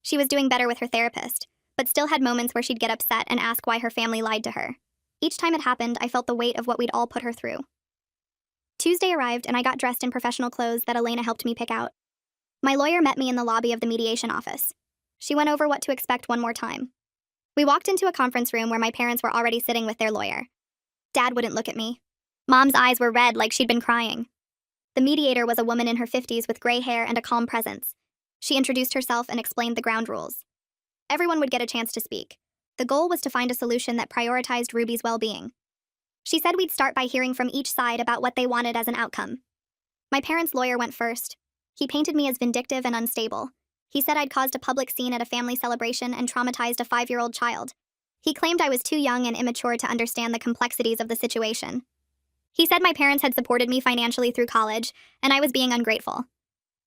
She was doing better with her therapist, but still had moments where she'd get upset and ask why her family lied to her. Each time it happened, I felt the weight of what we'd all put her through. Tuesday arrived and I got dressed in professional clothes that Elena helped me pick out. My lawyer met me in the lobby of the mediation office. She went over what to expect one more time. We walked into a conference room where my parents were already sitting with their lawyer. Dad wouldn't look at me. Mom's eyes were red like she'd been crying. The mediator was a woman in her 50s with gray hair and a calm presence. She introduced herself and explained the ground rules. Everyone would get a chance to speak. The goal was to find a solution that prioritized Ruby's well-being. She said we'd start by hearing from each side about what they wanted as an outcome. My parents' lawyer went first. He painted me as vindictive and unstable. He said I'd caused a public scene at a family celebration and traumatized a 5-year-old child. He claimed I was too young and immature to understand the complexities of the situation. He said my parents had supported me financially through college, and I was being ungrateful.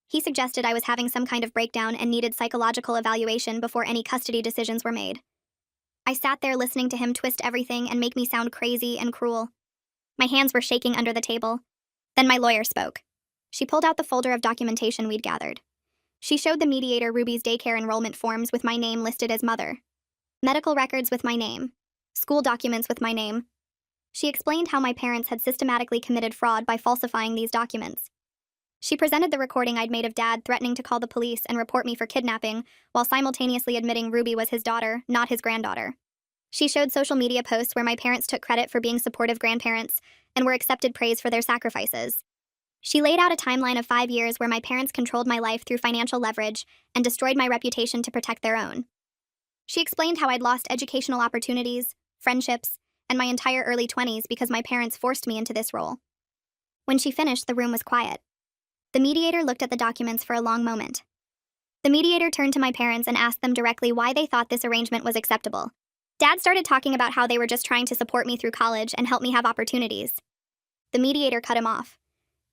He suggested I was having some kind of breakdown and needed psychological evaluation before any custody decisions were made. I sat there listening to him twist everything and make me sound crazy and cruel. My hands were shaking under the table. Then my lawyer spoke. She pulled out the folder of documentation we'd gathered. She showed the mediator Ruby's daycare enrollment forms with my name listed as mother, medical records with my name, school documents with my name. She explained how my parents had systematically committed fraud by falsifying these documents. She presented the recording I'd made of Dad threatening to call the police and report me for kidnapping, while simultaneously admitting Ruby was his daughter, not his granddaughter. She showed social media posts where my parents took credit for being supportive grandparents and were accepted praise for their sacrifices. She laid out a timeline of 5 years where my parents controlled my life through financial leverage and destroyed my reputation to protect their own. She explained how I'd lost educational opportunities, friendships, and my entire early 20s because my parents forced me into this role. When she finished, the room was quiet. The mediator looked at the documents for a long moment. The mediator turned to my parents and asked them directly why they thought this arrangement was acceptable. Dad started talking about how they were just trying to support me through college and help me have opportunities. The mediator cut him off.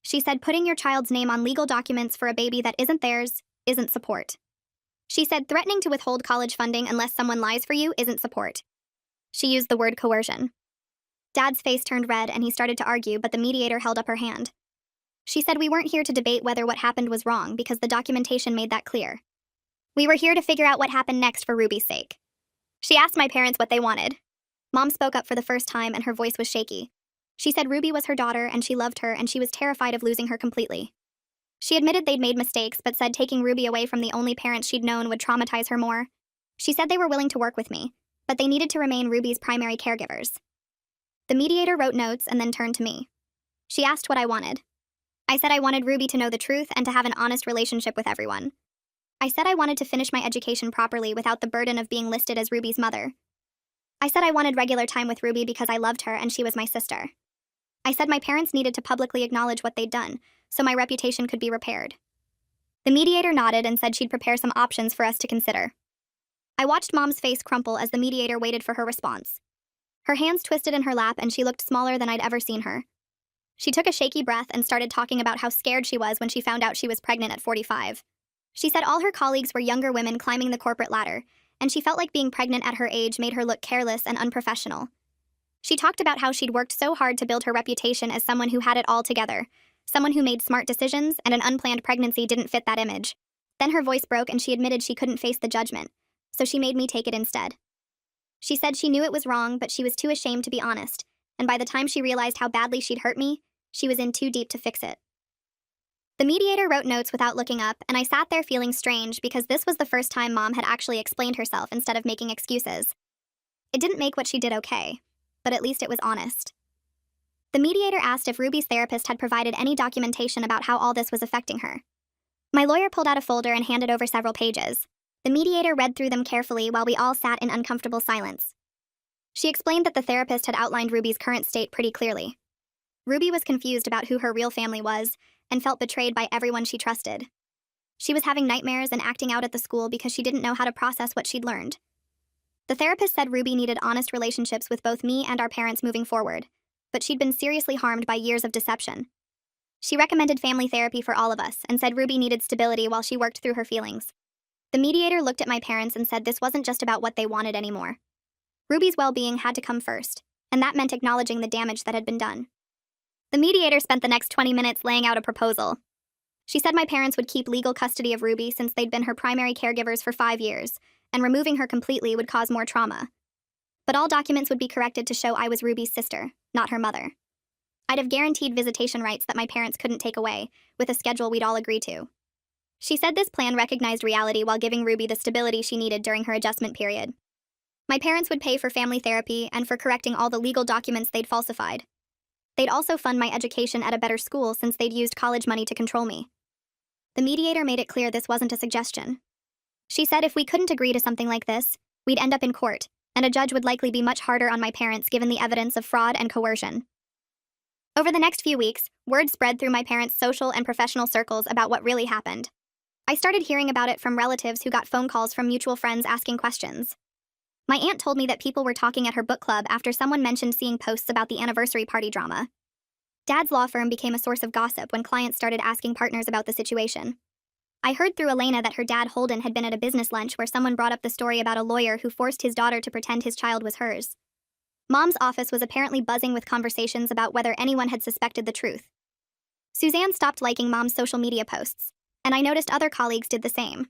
She said putting your child's name on legal documents for a baby that isn't theirs isn't support. She said threatening to withhold college funding unless someone lies for you isn't support. She used the word coercion. Dad's face turned red and he started to argue, but the mediator held up her hand. She said we weren't here to debate whether what happened was wrong because the documentation made that clear. We were here to figure out what happened next for Ruby's sake. She asked my parents what they wanted. Mom spoke up for the first time and her voice was shaky. She said Ruby was her daughter and she loved her and she was terrified of losing her completely. She admitted they'd made mistakes but said taking Ruby away from the only parents she'd known would traumatize her more. She said they were willing to work with me, but they needed to remain Ruby's primary caregivers. The mediator wrote notes and then turned to me. She asked what I wanted. I said I wanted Ruby to know the truth and to have an honest relationship with everyone. I said I wanted to finish my education properly without the burden of being listed as Ruby's mother. I said I wanted regular time with Ruby because I loved her and she was my sister. I said my parents needed to publicly acknowledge what they'd done, so my reputation could be repaired. The mediator nodded and said she'd prepare some options for us to consider. I watched Mom's face crumple as the mediator waited for her response. Her hands twisted in her lap and she looked smaller than I'd ever seen her. She took a shaky breath and started talking about how scared she was when she found out she was pregnant at 45. She said all her colleagues were younger women climbing the corporate ladder, and she felt like being pregnant at her age made her look careless and unprofessional. She talked about how she'd worked so hard to build her reputation as someone who had it all together, someone who made smart decisions, and an unplanned pregnancy didn't fit that image. Then her voice broke and she admitted she couldn't face the judgment, so she made me take it instead. She said she knew it was wrong, but she was too ashamed to be honest, and by the time she realized how badly she'd hurt me, she was in too deep to fix it. The mediator wrote notes without looking up, and I sat there feeling strange because this was the first time Mom had actually explained herself instead of making excuses. It didn't make what she did okay, but at least it was honest. The mediator asked if Ruby's therapist had provided any documentation about how all this was affecting her. My lawyer pulled out a folder and handed over several pages. The mediator read through them carefully while we all sat in uncomfortable silence. She explained that the therapist had outlined Ruby's current state pretty clearly. Ruby was confused about who her real family was and felt betrayed by everyone she trusted. She was having nightmares and acting out at the school because she didn't know how to process what she'd learned. The therapist said Ruby needed honest relationships with both me and our parents moving forward, but she'd been seriously harmed by years of deception. She recommended family therapy for all of us and said Ruby needed stability while she worked through her feelings. The mediator looked at my parents and said this wasn't just about what they wanted anymore. Ruby's well-being had to come first, and that meant acknowledging the damage that had been done. The mediator spent the next 20 minutes laying out a proposal. She said my parents would keep legal custody of Ruby since they'd been her primary caregivers for 5 years, and removing her completely would cause more trauma. But all documents would be corrected to show I was Ruby's sister, not her mother. I'd have guaranteed visitation rights that my parents couldn't take away, with a schedule we'd all agree to. She said this plan recognized reality while giving Ruby the stability she needed during her adjustment period. My parents would pay for family therapy and for correcting all the legal documents they'd falsified. They'd also fund my education at a better school since they'd used college money to control me. The mediator made it clear this wasn't a suggestion. She said if we couldn't agree to something like this, we'd end up in court, and a judge would likely be much harder on my parents given the evidence of fraud and coercion. Over the next few weeks, word spread through my parents' social and professional circles about what really happened. I started hearing about it from relatives who got phone calls from mutual friends asking questions. My aunt told me that people were talking at her book club after someone mentioned seeing posts about the anniversary party drama. Dad's law firm became a source of gossip when clients started asking partners about the situation. I heard through Elena that her dad Holden had been at a business lunch where someone brought up the story about a lawyer who forced his daughter to pretend his child was hers. Mom's office was apparently buzzing with conversations about whether anyone had suspected the truth. Suzanne stopped liking Mom's social media posts, and I noticed other colleagues did the same.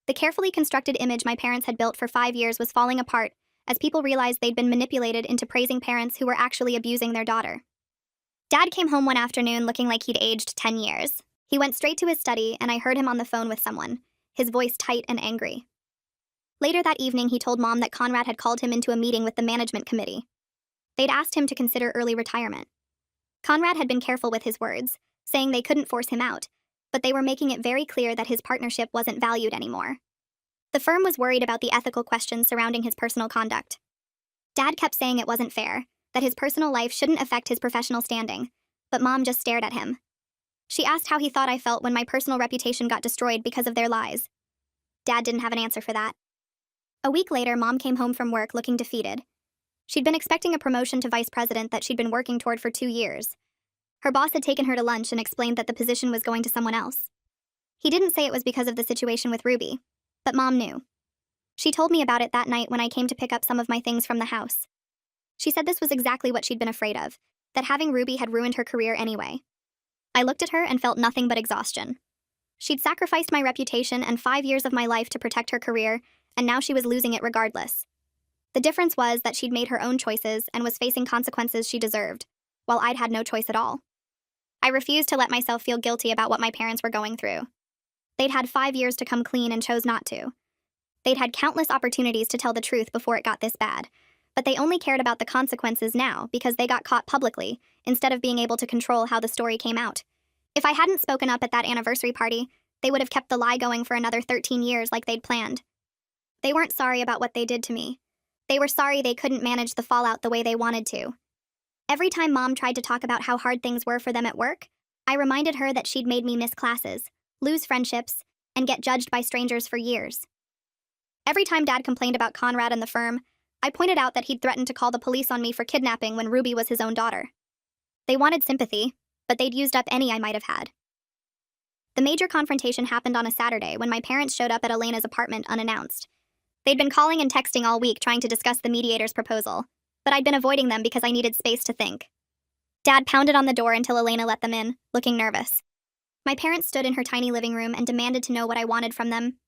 The carefully constructed image my parents had built for 5 years was falling apart as people realized they'd been manipulated into praising parents who were actually abusing their daughter. Dad came home one afternoon looking like he'd aged 10 years. He went straight to his study, and I heard him on the phone with someone, his voice tight and angry. Later that evening, he told Mom that Conrad had called him into a meeting with the management committee. They'd asked him to consider early retirement. Conrad had been careful with his words, saying they couldn't force him out, but they were making it very clear that his partnership wasn't valued anymore. The firm was worried about the ethical questions surrounding his personal conduct. Dad kept saying it wasn't fair, that his personal life shouldn't affect his professional standing, but Mom just stared at him. She asked how he thought I felt when my personal reputation got destroyed because of their lies. Dad didn't have an answer for that. A week later, Mom came home from work looking defeated. She'd been expecting a promotion to vice president that she'd been working toward for 2 years. Her boss had taken her to lunch and explained that the position was going to someone else. He didn't say it was because of the situation with Ruby, but Mom knew. She told me about it that night when I came to pick up some of my things from the house. She said this was exactly what she'd been afraid of, that having Ruby had ruined her career anyway. I looked at her and felt nothing but exhaustion. She'd sacrificed my reputation and 5 years of my life to protect her career, and now she was losing it regardless. The difference was that she'd made her own choices and was facing consequences she deserved, while I'd had no choice at all. I refused to let myself feel guilty about what my parents were going through. They'd had 5 years to come clean and chose not to. They'd had countless opportunities to tell the truth before it got this bad, but they only cared about the consequences now because they got caught publicly, instead of being able to control how the story came out. If I hadn't spoken up at that anniversary party, they would have kept the lie going for another 13 years like they'd planned. They weren't sorry about what they did to me. They were sorry they couldn't manage the fallout the way they wanted to. Every time Mom tried to talk about how hard things were for them at work, I reminded her that she'd made me miss classes, lose friendships, and get judged by strangers for years. Every time Dad complained about Conrad and the firm, I pointed out that he'd threatened to call the police on me for kidnapping when Ruby was his own daughter. They wanted sympathy, but they'd used up any I might have had. The major confrontation happened on a Saturday when my parents showed up at Elena's apartment unannounced. They'd been calling and texting all week trying to discuss the mediator's proposal, but I'd been avoiding them because I needed space to think. Dad pounded on the door until Elena let them in, looking nervous. My parents stood in her tiny living room and demanded to know what I wanted from them.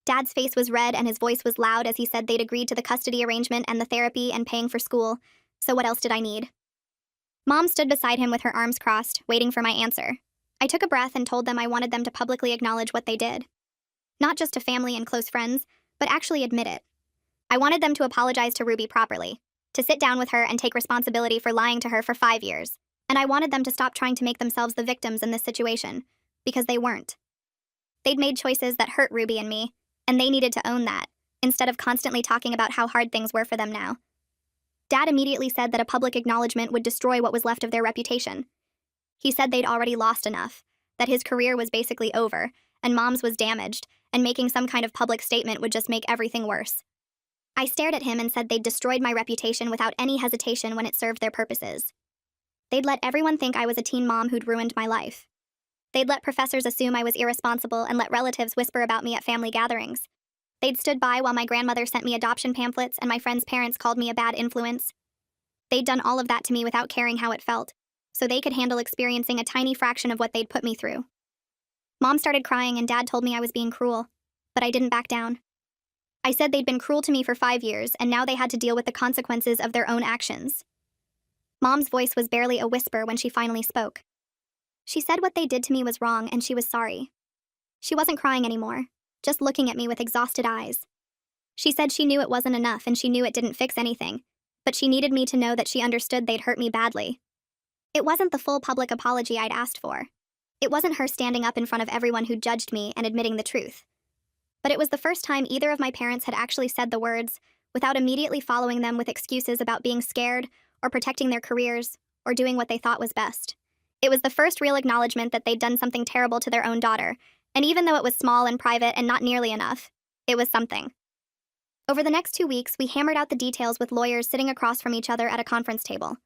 Dad's face was red and his voice was loud as he said they'd agreed to the custody arrangement and the therapy and paying for school, so what else did I need? Mom stood beside him with her arms crossed, waiting for my answer. I took a breath and told them I wanted them to publicly acknowledge what they did. Not just to family and close friends, but actually admit it. I wanted them to apologize to Ruby properly, to sit down with her and take responsibility for lying to her for 5 years, and I wanted them to stop trying to make themselves the victims in this situation, because they weren't. They'd made choices that hurt Ruby and me, and they needed to own that, instead of constantly talking about how hard things were for them now. Dad immediately said that a public acknowledgement would destroy what was left of their reputation. He said they'd already lost enough, that his career was basically over, and Mom's was damaged, and making some kind of public statement would just make everything worse. I stared at him and said they'd destroyed my reputation without any hesitation when it served their purposes. They'd let everyone think I was a teen mom who'd ruined my life. They'd let professors assume I was irresponsible and let relatives whisper about me at family gatherings. They'd stood by while my grandmother sent me adoption pamphlets and my friends' parents called me a bad influence. They'd done all of that to me without caring how it felt, so they could handle experiencing a tiny fraction of what they'd put me through. Mom started crying and Dad told me I was being cruel, but I didn't back down. I said they'd been cruel to me for 5 years and now they had to deal with the consequences of their own actions. Mom's voice was barely a whisper when she finally spoke. She said what they did to me was wrong and she was sorry. She wasn't crying anymore, just looking at me with exhausted eyes. She said she knew it wasn't enough and she knew it didn't fix anything, but she needed me to know that she understood they'd hurt me badly. It wasn't the full public apology I'd asked for. It wasn't her standing up in front of everyone who judged me and admitting the truth. But it was the first time either of my parents had actually said the words, without immediately following them with excuses about being scared, or protecting their careers, or doing what they thought was best. It was the first real acknowledgement that they'd done something terrible to their own daughter, And even though it was small and private and not nearly enough, it was something. Over the next 2 weeks, we hammered out the details with lawyers sitting across from each other at a conference table.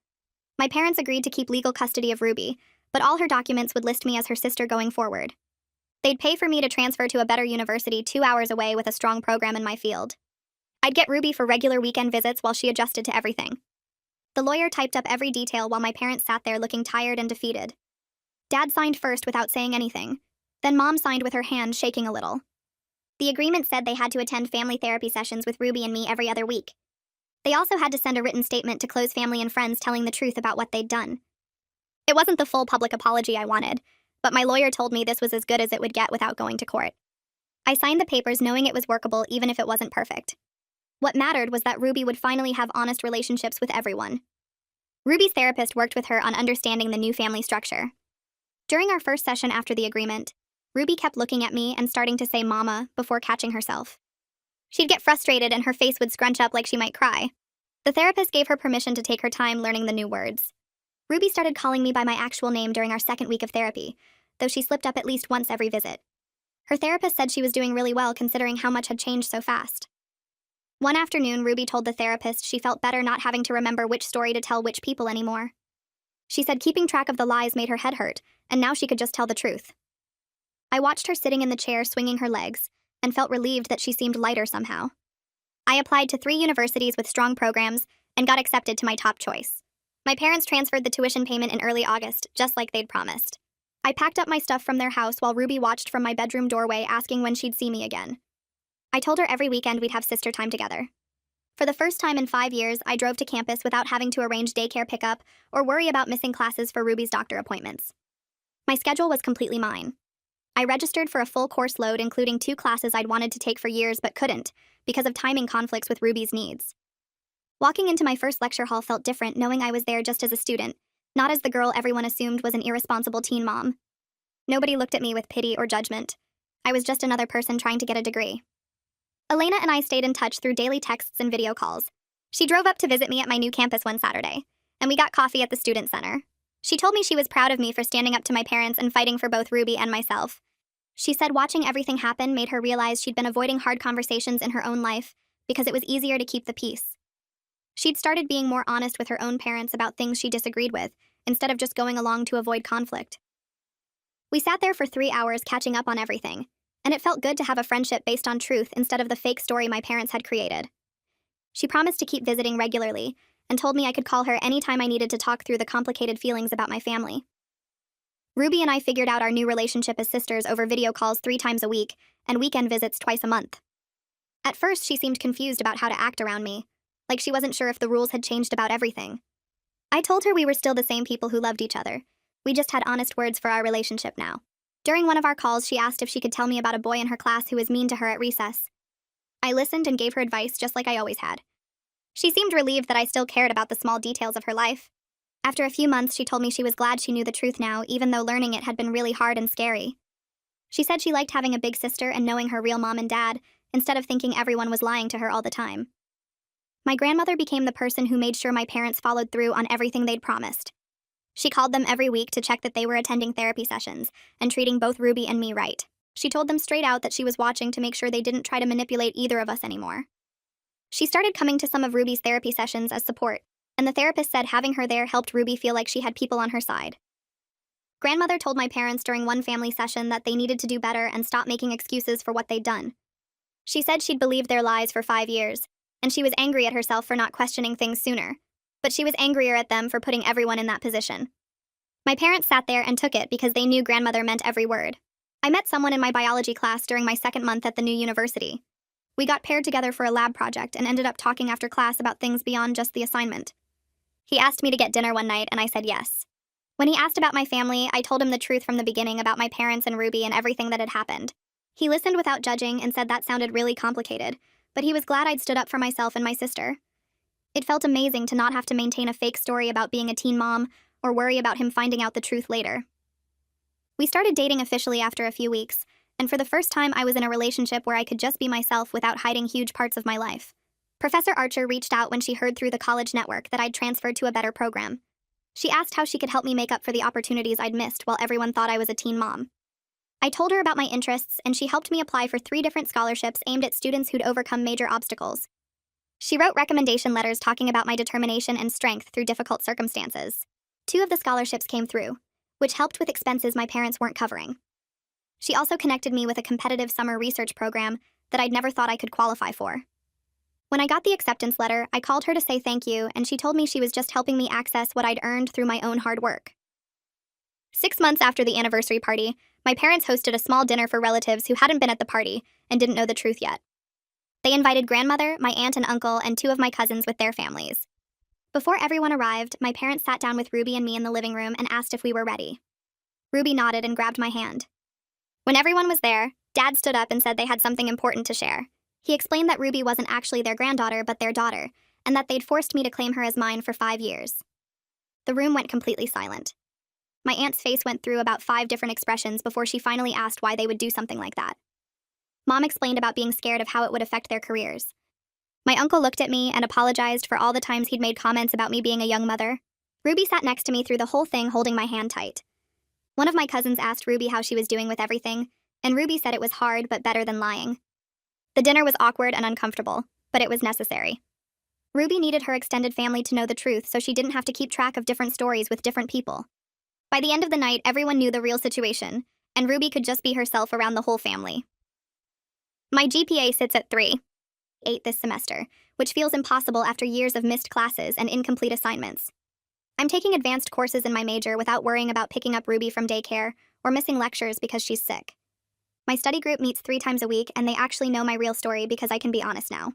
My parents agreed to keep legal custody of Ruby, but all her documents would list me as her sister going forward. They'd pay for me to transfer to a better university 2 hours away with a strong program in my field. I'd get Ruby for regular weekend visits while she adjusted to everything. The lawyer typed up every detail while my parents sat there looking tired and defeated. Dad signed first without saying anything. Then Mom signed with her hand shaking a little. The agreement said they had to attend family therapy sessions with Ruby and me every other week. They also had to send a written statement to close family and friends telling the truth about what they'd done. It wasn't the full public apology I wanted, but my lawyer told me this was as good as it would get without going to court. I signed the papers knowing it was workable even if it wasn't perfect. What mattered was that Ruby would finally have honest relationships with everyone. Ruby's therapist worked with her on understanding the new family structure. During our first session after the agreement, Ruby kept looking at me and starting to say mama before catching herself. She'd get frustrated and her face would scrunch up like she might cry. The therapist gave her permission to take her time learning the new words. Ruby started calling me by my actual name during our second week of therapy, though she slipped up at least once every visit. Her therapist said she was doing really well considering how much had changed so fast. One afternoon, Ruby told the therapist she felt better not having to remember which story to tell which people anymore. She said keeping track of the lies made her head hurt, and now she could just tell the truth. I watched her sitting in the chair swinging her legs, and felt relieved that she seemed lighter somehow. I applied to 3 universities with strong programs, and got accepted to my top choice. My parents transferred the tuition payment in early August, just like they'd promised. I packed up my stuff from their house while Ruby watched from my bedroom doorway asking when she'd see me again. I told her every weekend we'd have sister time together. For the first time in 5 years, I drove to campus without having to arrange daycare pickup or worry about missing classes for Ruby's doctor appointments. My schedule was completely mine. I registered for a full course load, including 2 classes I'd wanted to take for years but couldn't, because of timing conflicts with Ruby's needs. Walking into my first lecture hall felt different, knowing I was there just as a student, not as the girl everyone assumed was an irresponsible teen mom. Nobody looked at me with pity or judgment. I was just another person trying to get a degree. Elena and I stayed in touch through daily texts and video calls. She drove up to visit me at my new campus one Saturday, and we got coffee at the student center. She told me she was proud of me for standing up to my parents and fighting for both Ruby and myself. She said watching everything happen made her realize she'd been avoiding hard conversations in her own life because it was easier to keep the peace. She'd started being more honest with her own parents about things she disagreed with, instead of just going along to avoid conflict. We sat there for 3 hours catching up on everything, and it felt good to have a friendship based on truth instead of the fake story my parents had created. She promised to keep visiting regularly, and told me I could call her anytime I needed to talk through the complicated feelings about my family. Ruby and I figured out our new relationship as sisters over video calls 3 times a week, and weekend visits twice a month. At first, she seemed confused about how to act around me, like she wasn't sure if the rules had changed about everything. I told her we were still the same people who loved each other. We just had honest words for our relationship now. During one of our calls, she asked if she could tell me about a boy in her class who was mean to her at recess. I listened and gave her advice just like I always had. She seemed relieved that I still cared about the small details of her life. After a few months, she told me she was glad she knew the truth now, even though learning it had been really hard and scary. She said she liked having a big sister and knowing her real mom and dad, instead of thinking everyone was lying to her all the time. My grandmother became the person who made sure my parents followed through on everything they'd promised. She called them every week to check that they were attending therapy sessions and treating both Ruby and me right. She told them straight out that she was watching to make sure they didn't try to manipulate either of us anymore. She started coming to some of Ruby's therapy sessions as support, and the therapist said having her there helped Ruby feel like she had people on her side. Grandmother told my parents during one family session that they needed to do better and stop making excuses for what they'd done. She said she'd believed their lies for 5 years, and she was angry at herself for not questioning things sooner, but she was angrier at them for putting everyone in that position. My parents sat there and took it because they knew grandmother meant every word. I met someone in my biology class during my second month at the new university. We got paired together for a lab project and ended up talking after class about things beyond just the assignment. He asked me to get dinner one night, and I said yes. When he asked about my family, I told him the truth from the beginning about my parents and Ruby and everything that had happened. He listened without judging and said that sounded really complicated, but he was glad I'd stood up for myself and my sister. It felt amazing to not have to maintain a fake story about being a teen mom or worry about him finding out the truth later. We started dating officially after a few weeks, and for the first time I was in a relationship where I could just be myself without hiding huge parts of my life. Professor Archer reached out when she heard through the college network that I'd transferred to a better program. She asked how she could help me make up for the opportunities I'd missed while everyone thought I was a teen mom. I told her about my interests, and she helped me apply for 3 different scholarships aimed at students who'd overcome major obstacles. She wrote recommendation letters talking about my determination and strength through difficult circumstances. 2 of the scholarships came through, which helped with expenses my parents weren't covering. She also connected me with a competitive summer research program that I'd never thought I could qualify for. When I got the acceptance letter, I called her to say thank you, and she told me she was just helping me access what I'd earned through my own hard work. 6 months after the anniversary party, my parents hosted a small dinner for relatives who hadn't been at the party and didn't know the truth yet. They invited grandmother, my aunt and uncle, and 2 of my cousins with their families. Before everyone arrived, my parents sat down with Ruby and me in the living room and asked if we were ready. Ruby nodded and grabbed my hand. When everyone was there, Dad stood up and said they had something important to share. He explained that Ruby wasn't actually their granddaughter but their daughter, and that they'd forced me to claim her as mine for 5 years. The room went completely silent. My aunt's face went through about 5 different expressions before she finally asked why they would do something like that. Mom explained about being scared of how it would affect their careers. My uncle looked at me and apologized for all the times he'd made comments about me being a young mother. Ruby sat next to me through the whole thing, holding my hand tight. One of my cousins asked Ruby how she was doing with everything, and Ruby said it was hard but better than lying. The dinner was awkward and uncomfortable, but it was necessary. Ruby needed her extended family to know the truth so she didn't have to keep track of different stories with different people. By the end of the night, everyone knew the real situation, and Ruby could just be herself around the whole family. My GPA sits at 3.8 this semester, which feels impossible after years of missed classes and incomplete assignments. I'm taking advanced courses in my major without worrying about picking up Ruby from daycare or missing lectures because she's sick. My study group meets 3 times a week, and they actually know my real story because I can be honest now.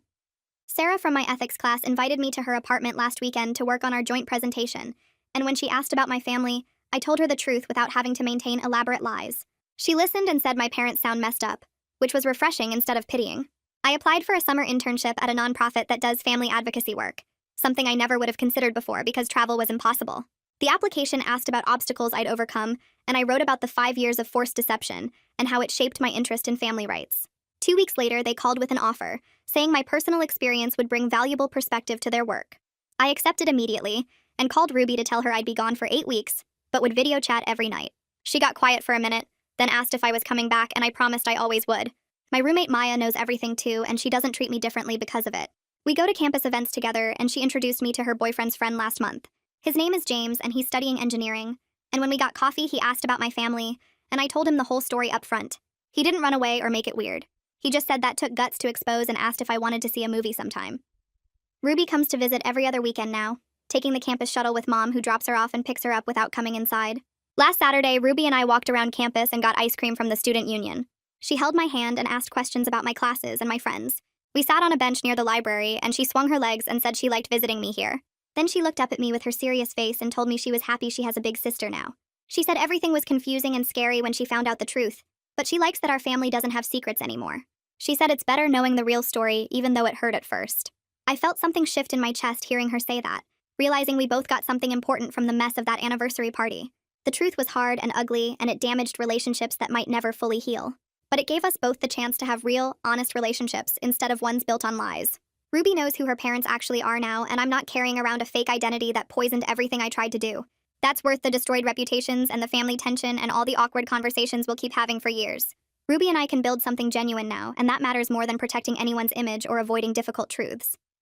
Sarah from my ethics class invited me to her apartment last weekend to work on our joint presentation, and when she asked about my family, I told her the truth without having to maintain elaborate lies. She listened and said my parents sound messed up, which was refreshing instead of pitying. I applied for a summer internship at a nonprofit that does family advocacy work, something I never would have considered before because travel was impossible. The application asked about obstacles I'd overcome, and I wrote about the 5 years of forced deception and how it shaped my interest in family rights. 2 weeks later, they called with an offer, saying my personal experience would bring valuable perspective to their work. I accepted immediately and called Ruby to tell her I'd be gone for 8 weeks, but would video chat every night. She got quiet for a minute, then asked if I was coming back, and I promised I always would. My roommate Maya knows everything too, and she doesn't treat me differently because of it. We go to campus events together, and she introduced me to her boyfriend's friend last month. His name is James, and he's studying engineering. And when we got coffee, he asked about my family, and I told him the whole story up front. He didn't run away or make it weird. He just said that took guts to expose and asked if I wanted to see a movie sometime. Ruby comes to visit every other weekend now, taking the campus shuttle with Mom, who drops her off and picks her up without coming inside. Last Saturday, Ruby and I walked around campus and got ice cream from the student union. She held my hand and asked questions about my classes and my friends. We sat on a bench near the library, and she swung her legs and said she liked visiting me here. Then she looked up at me with her serious face and told me she was happy she has a big sister now. She said everything was confusing and scary when she found out the truth, but she likes that our family doesn't have secrets anymore. She said it's better knowing the real story, even though it hurt at first. I felt something shift in my chest hearing her say that, realizing we both got something important from the mess of that anniversary party. The truth was hard and ugly, and it damaged relationships that might never fully heal. But it gave us both the chance to have real, honest relationships instead of ones built on lies. Ruby knows who her parents actually are now, and I'm not carrying around a fake identity that poisoned everything I tried to do. That's worth the destroyed reputations and the family tension and all the awkward conversations we'll keep having for years. Ruby and I can build something genuine now, and that matters more than protecting anyone's image or avoiding difficult truths.